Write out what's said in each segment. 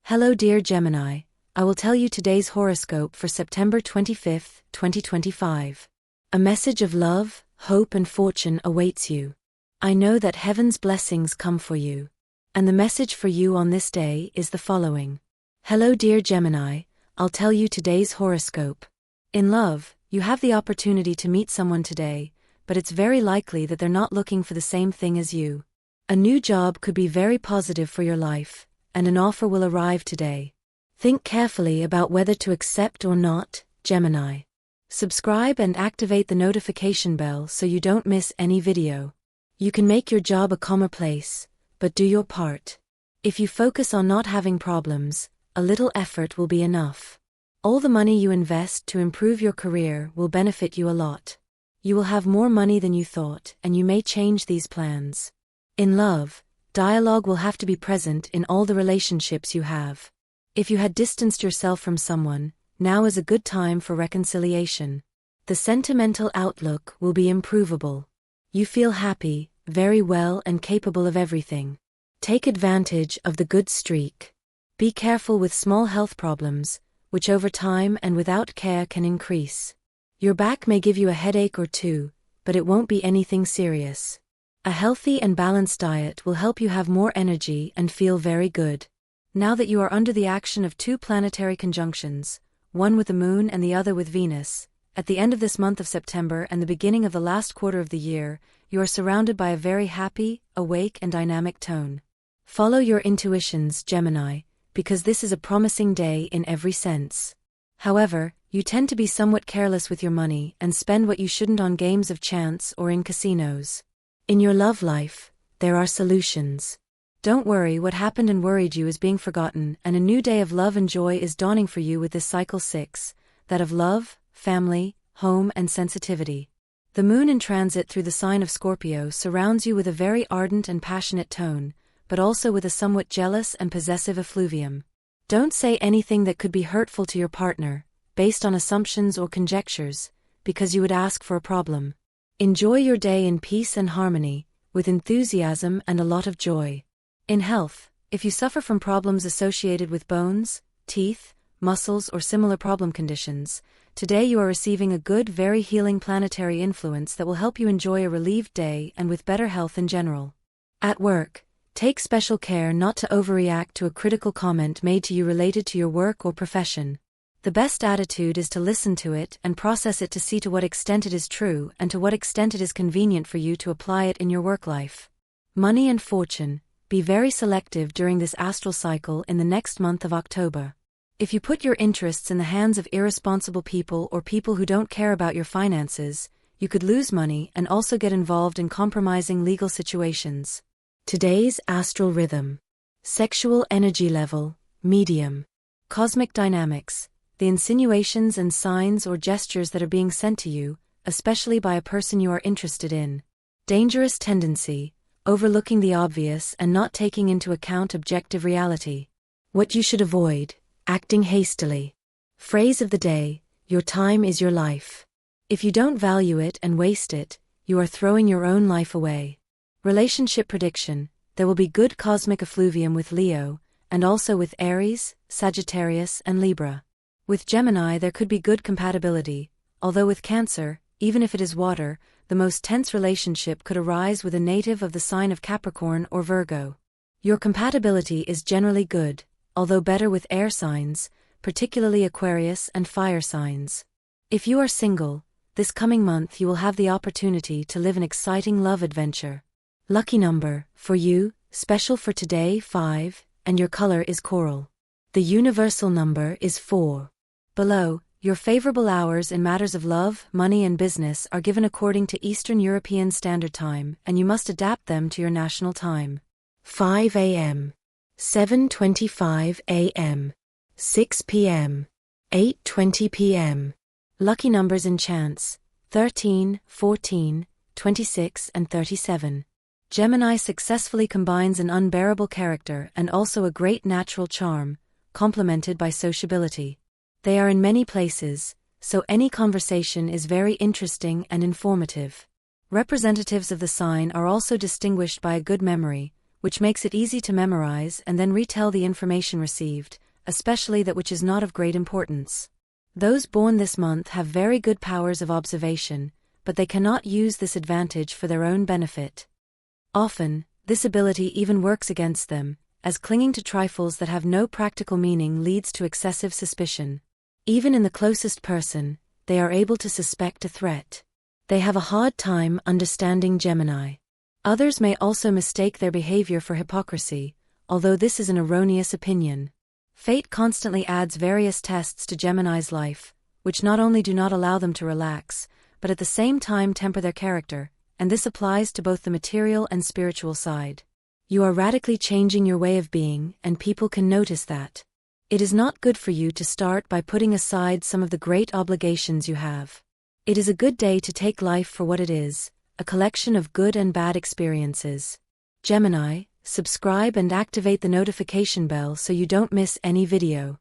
Hello dear Gemini, I will tell you today's horoscope for September 25th, 2025. A message of love, hope and fortune awaits you. I know that heaven's blessings come for you. And the message for you on this day is the following. Hello dear Gemini, I'll tell you today's horoscope. In love, you have the opportunity to meet someone today, but it's very likely that they're not looking for the same thing as you. A new job could be very positive for your life, and an offer will arrive today. Think carefully about whether to accept or not, Gemini. Subscribe and activate the notification bell so you don't miss any video. You can make your job a calmer place, but do your part. If you focus on not having problems, a little effort will be enough. All the money you invest to improve your career will benefit you a lot. You will have more money than you thought, and you may change these plans. In love, dialogue will have to be present in all the relationships you have. If you had distanced yourself from someone, now is a good time for reconciliation. The sentimental outlook will be improvable. You feel happy, very well and capable of everything. Take advantage of the good streak. Be careful with small health problems, which over time and without care can increase. Your back may give you a headache or two, but it won't be anything serious. A healthy and balanced diet will help you have more energy and feel very good. Now that you are under the action of two planetary conjunctions, one with the Moon and the other with Venus, at the end of this month of September and the beginning of the last quarter of the year, you are surrounded by a very happy, awake and dynamic tone. Follow your intuitions, Gemini, because this is a promising day in every sense. However, you tend to be somewhat careless with your money and spend what you shouldn't on games of chance or in casinos. In your love life, there are solutions. Don't worry, what happened and worried you is being forgotten, and a new day of love and joy is dawning for you with this cycle 6, that of love, family, home and sensitivity. The Moon in transit through the sign of Scorpio surrounds you with a very ardent and passionate tone, but also with a somewhat jealous and possessive effluvium. Don't say anything that could be hurtful to your partner, based on assumptions or conjectures, because you would ask for a problem. Enjoy your day in peace and harmony, with enthusiasm and a lot of joy. In health, if you suffer from problems associated with bones, teeth, muscles or similar problem conditions, today you are receiving a good, very healing planetary influence that will help you enjoy a relieved day and with better health in general. At work, take special care not to overreact to a critical comment made to you related to your work or profession. The best attitude is to listen to it and process it to see to what extent it is true and to what extent it is convenient for you to apply it in your work life. Money and fortune, be very selective during this astral cycle in the next month of October. If you put your interests in the hands of irresponsible people or people who don't care about your finances, you could lose money and also get involved in compromising legal situations. Today's astral rhythm. Sexual energy level, medium. Cosmic dynamics. The insinuations and signs or gestures that are being sent to you, especially by a person you are interested in. Dangerous tendency, overlooking the obvious and not taking into account objective reality. What you should avoid, acting hastily. Phrase of the day, your time is your life. If you don't value it and waste it, you are throwing your own life away. Relationship prediction, there will be good cosmic effluvium with Leo, and also with Aries, Sagittarius and Libra. With Gemini there could be good compatibility, although with Cancer, even if it is water, the most tense relationship could arise with a native of the sign of Capricorn or Virgo. Your compatibility is generally good, although better with air signs, particularly Aquarius and fire signs. If you are single, this coming month you will have the opportunity to live an exciting love adventure. Lucky number, for you, special for today 5, and your color is coral. The universal number is 4. Below, your favorable hours in matters of love, money and business are given according to Eastern European Standard Time and you must adapt them to your national time. 5 a.m. 7:25 a.m. 6 p.m. 8:20 p.m. Lucky numbers in chance, 13, 14, 26 and 37. Gemini successfully combines an unbearable character and also a great natural charm, complemented by sociability. They are in many places, so any conversation is very interesting and informative. Representatives of the sign are also distinguished by a good memory, which makes it easy to memorize and then retell the information received, especially that which is not of great importance. Those born this month have very good powers of observation, but they cannot use this advantage for their own benefit. Often, this ability even works against them, as clinging to trifles that have no practical meaning leads to excessive suspicion. Even in the closest person, they are able to suspect a threat. They have a hard time understanding Gemini. Others may also mistake their behavior for hypocrisy, although this is an erroneous opinion. Fate constantly adds various tests to Gemini's life, which not only do not allow them to relax, but at the same time temper their character, and this applies to both the material and spiritual side. You are radically changing your way of being, and people can notice that. It is not good for you to start by putting aside some of the great obligations you have. It is a good day to take life for what it is, a collection of good and bad experiences. Gemini, subscribe and activate the notification bell so you don't miss any video.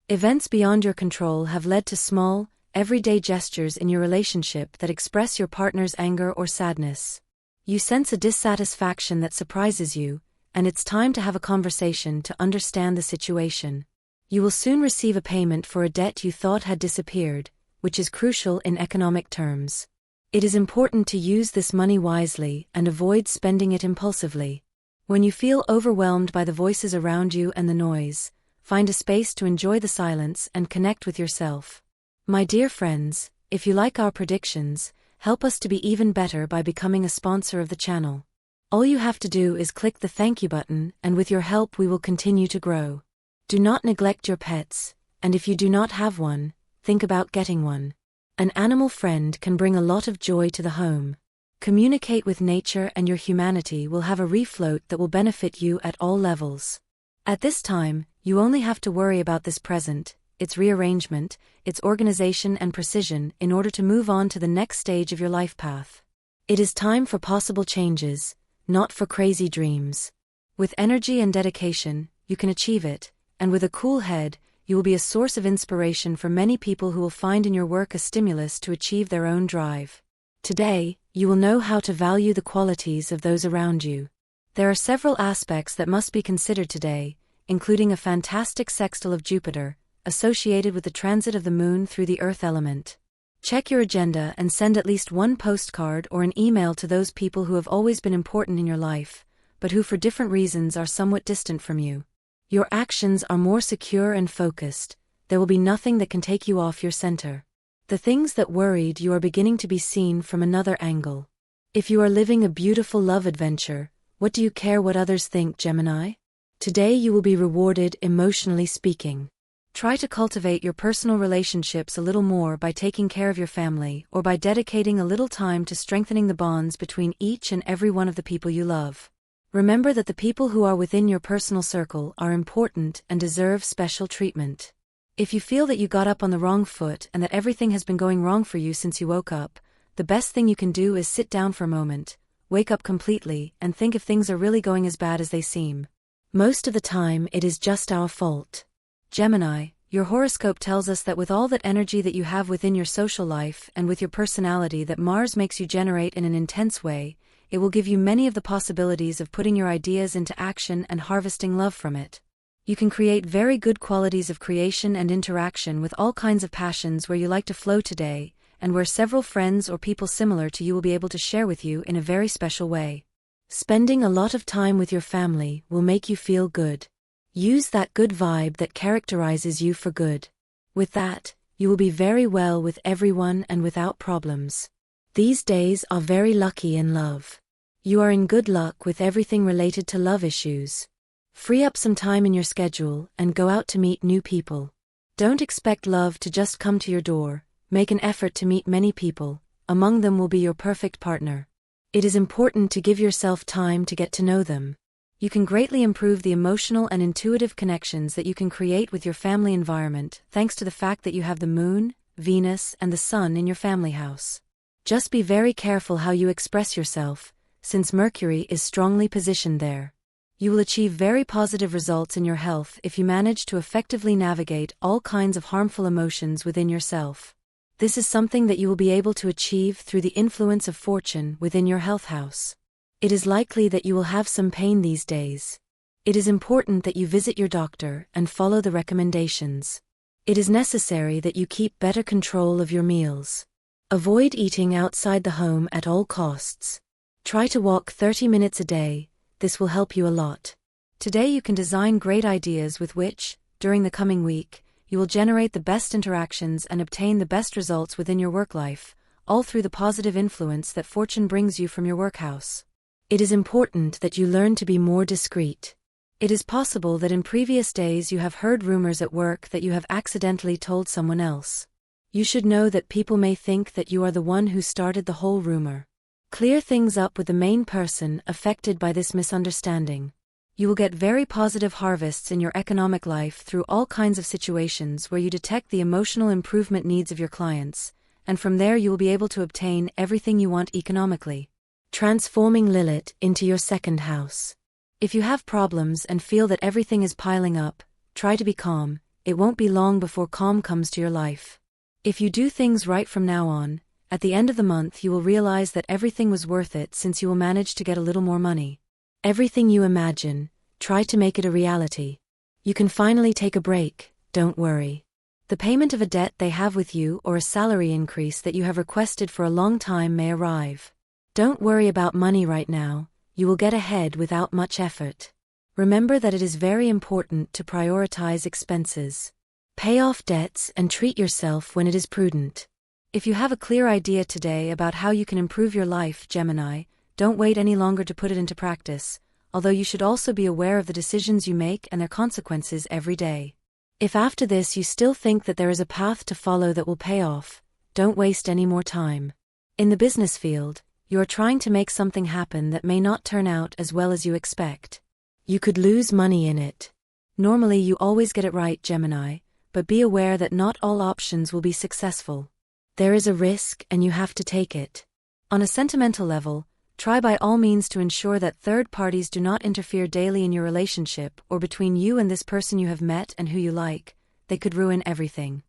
Events beyond your control have led to small, everyday gestures in your relationship that express your partner's anger or sadness. You sense a dissatisfaction that surprises you, and it's time to have a conversation to understand the situation. You will soon receive a payment for a debt you thought had disappeared, which is crucial in economic terms. It is important to use this money wisely and avoid spending it impulsively. When you feel overwhelmed by the voices around you and the noise, find a space to enjoy the silence and connect with yourself. My dear friends, if you like our predictions, help us to be even better by becoming a sponsor of the channel. All you have to do is click the thank you button, and with your help we will continue to grow. Do not neglect your pets, and if you do not have one, think about getting one. An animal friend can bring a lot of joy to the home. Communicate with nature and your humanity will have a refloat that will benefit you at all levels. At this time, you only have to worry about this present, its rearrangement, its organization and precision in order to move on to the next stage of your life path. It is time for possible changes, not for crazy dreams. With energy and dedication, you can achieve it, and with a cool head, you will be a source of inspiration for many people who will find in your work a stimulus to achieve their own drive. Today, you will know how to value the qualities of those around you. There are several aspects that must be considered today, including a fantastic sextile of Jupiter, associated with the transit of the Moon through the Earth element. Check your agenda and send at least one postcard or an email to those people who have always been important in your life, but who for different reasons are somewhat distant from you. Your actions are more secure and focused. There will be nothing that can take you off your center. The things that worried you are beginning to be seen from another angle. If you are living a beautiful love adventure, what do you care what others think, Gemini? Today you will be rewarded emotionally speaking. Try to cultivate your personal relationships a little more by taking care of your family or by dedicating a little time to strengthening the bonds between each and every one of the people you love. Remember that the people who are within your personal circle are important and deserve special treatment. If you feel that you got up on the wrong foot and that everything has been going wrong for you since you woke up, the best thing you can do is sit down for a moment, wake up completely, and think if things are really going as bad as they seem. Most of the time it is just our fault. Gemini, your horoscope tells us that with all that energy that you have within your social life and with your personality that Mars makes you generate in an intense way, it will give you many of the possibilities of putting your ideas into action and harvesting love from it. You can create very good qualities of creation and interaction with all kinds of passions where you like to flow today, and where several friends or people similar to you will be able to share with you in a very special way. Spending a lot of time with your family will make you feel good. Use that good vibe that characterizes you for good. With that, you will be very well with everyone and without problems. These days are very lucky in love. You are in good luck with everything related to love issues. Free up some time in your schedule and go out to meet new people. Don't expect love to just come to your door. Make an effort to meet many people. Among them will be your perfect partner. It is important to give yourself time to get to know them. You can greatly improve the emotional and intuitive connections that you can create with your family environment thanks to the fact that you have the Moon, Venus, and the Sun in your family house. Just be very careful how you express yourself, since Mercury is strongly positioned there. You will achieve very positive results in your health if you manage to effectively navigate all kinds of harmful emotions within yourself. This is something that you will be able to achieve through the influence of fortune within your health house. It is likely that you will have some pain these days. It is important that you visit your doctor and follow the recommendations. It is necessary that you keep better control of your meals. Avoid eating outside the home at all costs. Try to walk 30 minutes a day. This will help you a lot. Today you can design great ideas with which, during the coming week, you will generate the best interactions and obtain the best results within your work life, all through the positive influence that fortune brings you from your workhouse. It is important that you learn to be more discreet. It is possible that in previous days you have heard rumors at work that you have accidentally told someone else. You should know that people may think that you are the one who started the whole rumor. Clear things up with the main person affected by this misunderstanding. You will get very positive harvests in your economic life through all kinds of situations where you detect the emotional improvement needs of your clients, and from there you will be able to obtain everything you want economically. Transforming Lilith into your second house. If you have problems and feel that everything is piling up, try to be calm. It won't be long before calm comes to your life. If you do things right from now on, at the end of the month you will realize that everything was worth it since you will manage to get a little more money. Everything you imagine, try to make it a reality. You can finally take a break, don't worry. The payment of a debt they have with you or a salary increase that you have requested for a long time may arrive. Don't worry about money right now, you will get ahead without much effort. Remember that it is very important to prioritize expenses. Pay off debts and treat yourself when it is prudent. If you have a clear idea today about how you can improve your life, Gemini, don't wait any longer to put it into practice, although you should also be aware of the decisions you make and their consequences every day. If after this you still think that there is a path to follow that will pay off, don't waste any more time. In the business field, you are trying to make something happen that may not turn out as well as you expect. You could lose money in it. Normally you always get it right, Gemini, but be aware that not all options will be successful. There is a risk and you have to take it. On a sentimental level, try by all means to ensure that third parties do not interfere daily in your relationship or between you and this person you have met and who you like. They could ruin everything.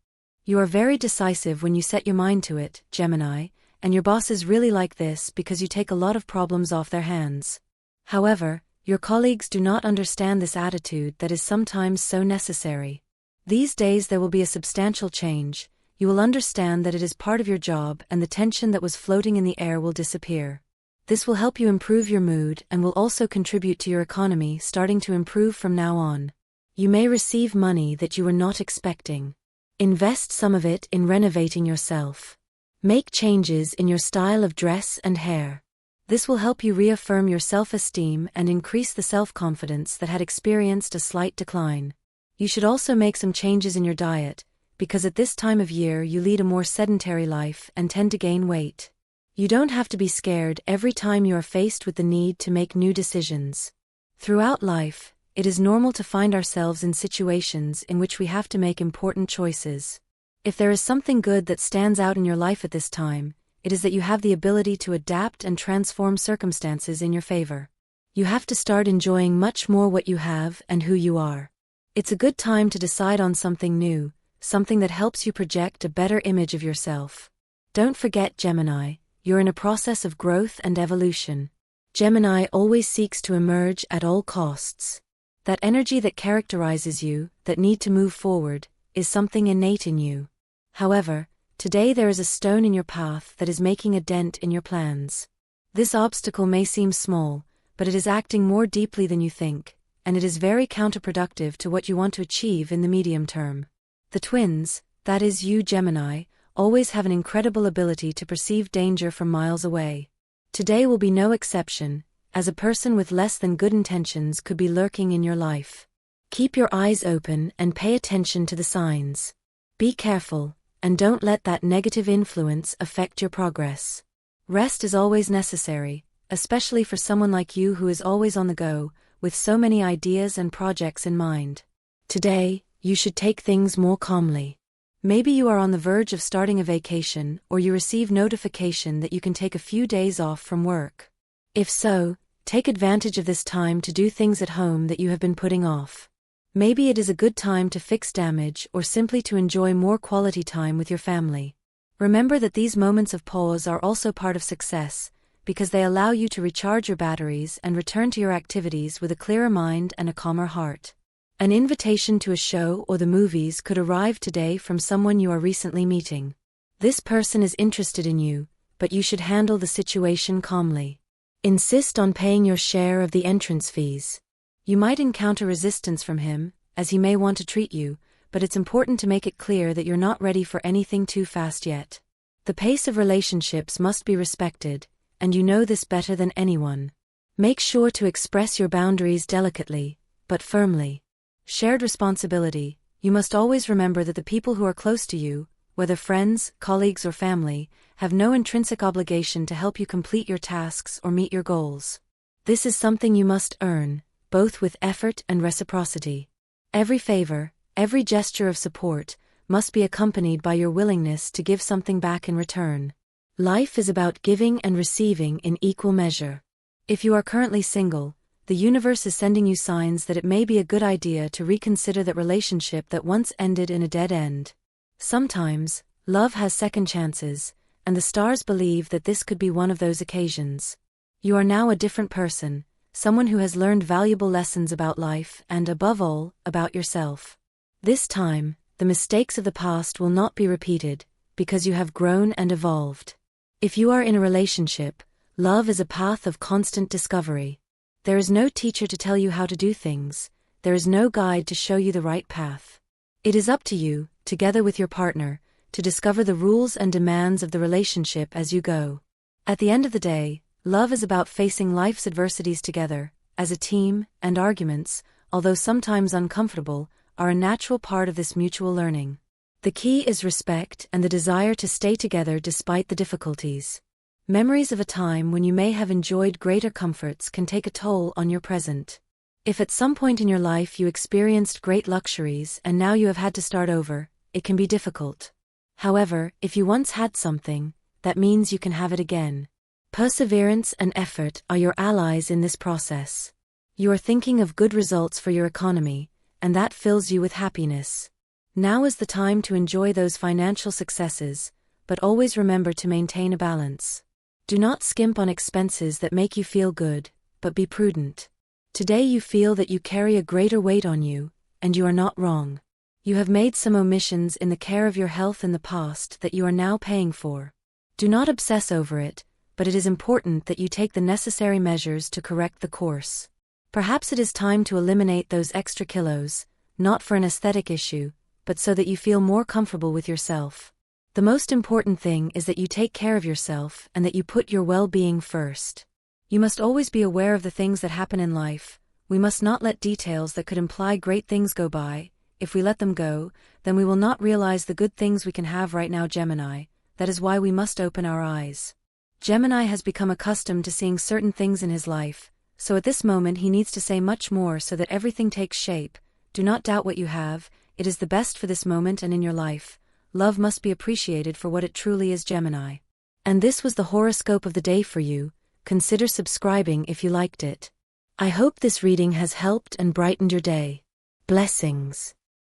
You are very decisive when you set your mind to it, Gemini, and your bosses really like this because you take a lot of problems off their hands. However, your colleagues do not understand this attitude that is sometimes so necessary. These days there will be a substantial change. You will understand that it is part of your job and the tension that was floating in the air will disappear. This will help you improve your mood and will also contribute to your economy starting to improve from now on. You may receive money that you were not expecting. Invest some of it in renovating yourself. Make changes in your style of dress and hair. This will help you reaffirm your self-esteem and increase the self-confidence that had experienced a slight decline. You should also make some changes in your diet, because at this time of year you lead a more sedentary life and tend to gain weight. You don't have to be scared every time you are faced with the need to make new decisions. Throughout life, it is normal to find ourselves in situations in which we have to make important choices. If there is something good that stands out in your life at this time, it is that you have the ability to adapt and transform circumstances in your favor. You have to start enjoying much more what you have and who you are. It's a good time to decide on something new, something that helps you project a better image of yourself. Don't forget, Gemini, you're in a process of growth and evolution. Gemini always seeks to emerge at all costs. That energy that characterizes you, that need to move forward, is something innate in you. However, today there is a stone in your path that is making a dent in your plans. This obstacle may seem small, but it is acting more deeply than you think, and it is very counterproductive to what you want to achieve in the medium term. The twins, that is you, Gemini, always have an incredible ability to perceive danger from miles away. Today will be no exception, as a person with less than good intentions could be lurking in your life. Keep your eyes open and pay attention to the signs. Be careful, and don't let that negative influence affect your progress. Rest is always necessary, especially for someone like you who is always on the go, with so many ideas and projects in mind. Today, you should take things more calmly. Maybe you are on the verge of starting a vacation or you receive notification that you can take a few days off from work. If so, take advantage of this time to do things at home that you have been putting off. Maybe it is a good time to fix damage or simply to enjoy more quality time with your family. Remember that these moments of pause are also part of success, because they allow you to recharge your batteries and return to your activities with a clearer mind and a calmer heart. An invitation to a show or the movies could arrive today from someone you are recently meeting. This person is interested in you, but you should handle the situation calmly. Insist on paying your share of the entrance fees. You might encounter resistance from him, as he may want to treat you, but it's important to make it clear that you're not ready for anything too fast yet. The pace of relationships must be respected, and you know this better than anyone. Make sure to express your boundaries delicately, but firmly. Shared responsibility. You must always remember that the people who are close to you, whether friends, colleagues or family, have no intrinsic obligation to help you complete your tasks or meet your goals. This is something you must earn, both with effort and reciprocity. Every favor, every gesture of support, must be accompanied by your willingness to give something back in return. Life is about giving and receiving in equal measure. If you are currently single, the universe is sending you signs that it may be a good idea to reconsider that relationship that once ended in a dead end. Sometimes, love has second chances, and the stars believe that this could be one of those occasions. You are now a different person, someone who has learned valuable lessons about life and, above all, about yourself. This time, the mistakes of the past will not be repeated, because you have grown and evolved. If you are in a relationship, love is a path of constant discovery. There is no teacher to tell you how to do things, there is no guide to show you the right path. It is up to you, together with your partner, to discover the rules and demands of the relationship as you go. At the end of the day, love is about facing life's adversities together, as a team, and arguments, although sometimes uncomfortable, are a natural part of this mutual learning. The key is respect and the desire to stay together despite the difficulties. Memories of a time when you may have enjoyed greater comforts can take a toll on your present. If at some point in your life you experienced great luxuries and now you have had to start over, it can be difficult. However, if you once had something, that means you can have it again. Perseverance and effort are your allies in this process. You are thinking of good results for your economy, and that fills you with happiness. Now is the time to enjoy those financial successes, but always remember to maintain a balance. Do not skimp on expenses that make you feel good, but be prudent. Today you feel that you carry a greater weight on you, and you are not wrong. You have made some omissions in the care of your health in the past that you are now paying for. Do not obsess over it, but it is important that you take the necessary measures to correct the course. Perhaps it is time to eliminate those extra kilos, not for an aesthetic issue, but so that you feel more comfortable with yourself. The most important thing is that you take care of yourself and that you put your well-being first. You must always be aware of the things that happen in life. We must not let details that could imply great things go by. If we let them go, then we will not realize the good things we can have right now, Gemini. That is why we must open our eyes. Gemini has become accustomed to seeing certain things in his life, so at this moment he needs to say much more so that everything takes shape. Do not doubt what you have, it is the best for this moment and in your life. Love must be appreciated for what it truly is, Gemini. And this was the horoscope of the day for you. Consider subscribing if you liked it. I hope this reading has helped and brightened your day. Blessings.